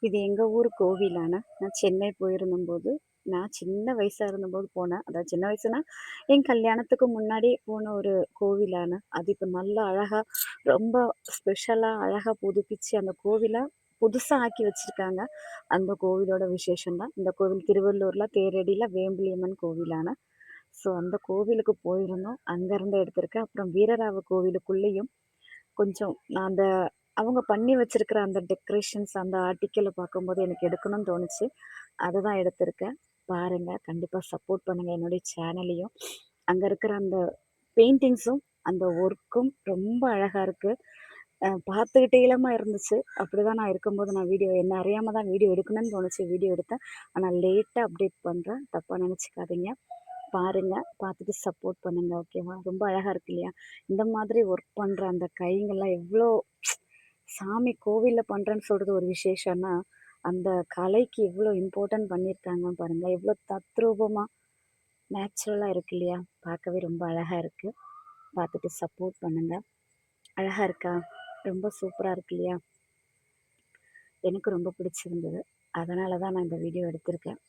இது எங்க ஊர் கோவிலான. நான் சென்னை போயிருந்தம்போது, நான் சின்ன வயசா இருந்தபோது போனேன். அதாவது சின்ன வயசுனா, என் கல்யாணத்துக்கு முன்னாடி போன ஒரு கோவிலான. அது இப்ப நல்லா அழகா ரொம்ப ஸ்பெஷலா அழகா புதுப்பிச்சு அந்த கோவில புதுசா ஆக்கி வச்சிருக்காங்க. அந்த கோவிலோட விசேஷம் தான். இந்த கோவில் திருவள்ளூர்ல தேரடியில வேம்பிலியம்மன் கோவிலான. ஸோ அந்த கோவிலுக்கு போயிருந்தோம். அங்கருந்து எடுத்திருக்கேன். அப்புறம் வீரராவ கோவிலுக்குள்ளேயும் கொஞ்சம் நான் அந்த அவங்க பண்ணி வச்சிருக்கிற அந்த டெக்கரேஷன்ஸ், அந்த ஆர்டிக்கிள பார்க்கும்போது எனக்கு எடுக்கணும்னு தோணுச்சு. அததான் எடுத்திருக்கேன். பாருங்க. கண்டிப்பா சப்போர்ட் பண்ணுங்க என்னுடைய சேனலையும். அங்க இருக்கிற அந்த பெயிண்டிங்ஸும், அந்த ஒர்க்கும் ரொம்ப அழகா இருக்கு. பார்த்துக்கிட்டே இளமா இருந்துச்சு. அப்படிதான் நான் இருக்கும்போது நான் வீடியோ என்ன அறியாம தான் வீடியோ எடுக்கணும்னு தோணுச்சு. வீடியோ எடுத்தேன். ஆனா லேட்டா அப்டேட் பண்றேன். தப்பா நெனச்சுக்காதீங்க. பாருங்க. பார்த்துட்டு சப்போர்ட் பண்ணுங்க. ஓகேவா? ரொம்ப அழகா இருக்கு இல்லையா? இந்த மாதிரி ஒர்க் பண்ற அந்த கைங்கலாம் எவ்ளோ சாமி கோவில்ல பண்றேன்னு சொல்றது ஒரு விசேஷம்னா, அந்த கலைக்கு எவ்ளோ இம்பார்ட்டன்ட் பண்ணியிருக்காங்க பாருங்களேன். எவ்ளோ தத்ரூபமா, நேச்சுரலா இருக்கு இல்லையா? பார்க்கவே ரொம்ப அழகா இருக்கு. பார்த்துட்டு சப்போர்ட் பண்ணுங்க. அழகா இருக்கா? ரொம்ப சூப்பரா இருக்கு இல்லையா? எனக்கு ரொம்ப பிடிச்சிருந்தது. அதனால தான் நான் இந்த வீடியோ எடுத்திருக்கேன்.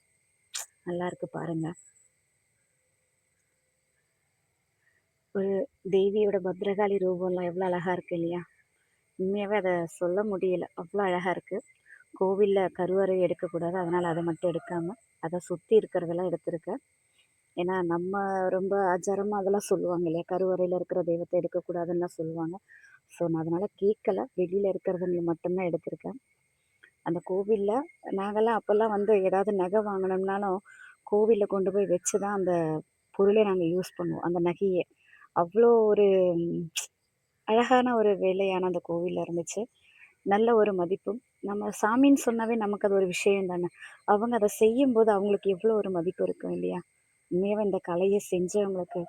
நல்லாருக்கு பாருங்க. ஒரு தேவியோட பத்ரகாளி ரூபம்லாம் எவ்ளோ அழகா இருக்கு இல்லையா? உண்மையாவே அத சொல்ல முடியல. அவ்ளோ அழகா இருக்கு. கோவில்ல கருவறை எடுக்கக்கூடாது. அதனால அத மட்டும் எடுக்காம, அத சுத்தி இருக்கிறதெல்லாம் எடுத்திருக்கேன். ஏன்னா, நம்ம ரொம்ப ஆச்சாரமா அதெல்லாம் சொல்லுவாங்க இல்லையா? கருவறையில இருக்கிற தெய்வத்த எடுக்கக்கூடாதுன்னுலாம் சொல்லுவாங்க. ஸோ, நான் அதனால கேட்கல. வெளியில இருக்கிறதுல மட்டும் தான் எடுத்திருக்கேன். அந்த கோவில்ல நாங்கலாம் அப்பலாம் வந்து ஏதாவது நகை வாங்கணும்னாலும், கோவில்ல கொண்டு போய் வச்சு தான் அந்த பொருளே நாங்க யூஸ் பண்ணுவோம். அந்த நகையே. அவ்ளோ ஒரு அழகான ஒரு வேலையான அந்த கோவில்ல இருந்துச்சு. நல்ல ஒரு மதிப்பும். நம்ம சாமின்னு சொன்னாவே நமக்கு அது ஒரு விஷயம் தானே. அவங்க அத செய்யும்போது அவங்களுக்கு எவ்வளோ ஒரு மதிப்பு இருக்கும் இல்லையா? உண்மையாவே இந்த கலைய செஞ்சவங்களுக்கு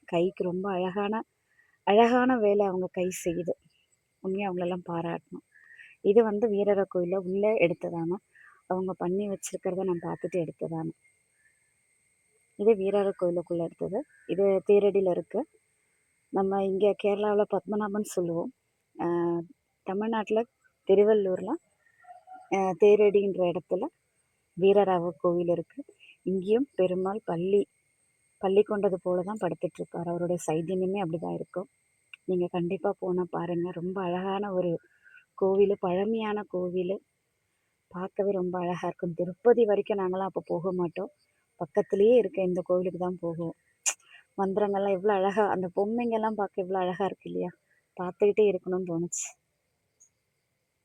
கைக்கு ரொம்ப அழகான அழகான வேலை அவங்க கை செய்யுது. உண்மையா அவங்களெல்லாம் பாராட்டணும். இது வந்து வீரர கோயில்ல உள்ள எடுத்ததான. அவங்க பண்ணி வச்சிருக்கிறத நான் பார்த்துட்டு எடுத்ததான. இது வீரர கோயிலுக்குள்ள எடுத்தது. இது தேரடியில இருக்கு. நம்ம இங்க கேரளாவுல பத்மநாபன் சொல்லுவோம். அ தமிழ்நாட்டுல திருவள்ளூர்ல தேரடின்ற இடத்துல வீரராகவர் கோவில் இருக்கு. இங்கேயும் பெருமாள் பள்ளி கொண்டது போல தான் படுத்துட்டு இருப்பாரு. அவருடைய சைதன்யமே அப்படிதான் இருக்கும். நீங்க கண்டிப்பா போனா பாருங்க. ரொம்ப அழகான ஒரு கோவிலு, பழமையான கோவிலு. பார்க்கவே ரொம்ப அழகா இருக்கும். திருப்பதி வரைக்கும் நாங்கலாம் அப்ப போக மாட்டோம். பக்கத்திலேயே இருக்க இந்த கோவிலுக்கு தான் போவோம். மந்திரங்கள்லாம் எவ்வளோ அழகா அந்த பொம்மைங்கலாம் பார்க்க எவ்வளோ அழகா இருக்கு இல்லையா? பார்த்துக்கிட்டே இருக்கணும்னு தோணுச்சு.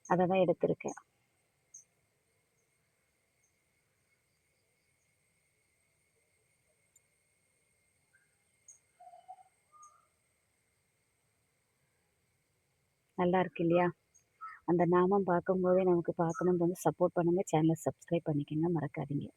அத தான் எடுத்திருக்கேன். நல்லா இருக்கு இல்லையா? அந்த நாமம் பார்க்கும்போதே நமக்கு பார்க்கணும்னு தோணும். சப்போர்ட் பண்ணுங்க. சேனல சப்ஸ்கிரைப் பண்ணிக்கங்க. மறக்காதீங்க.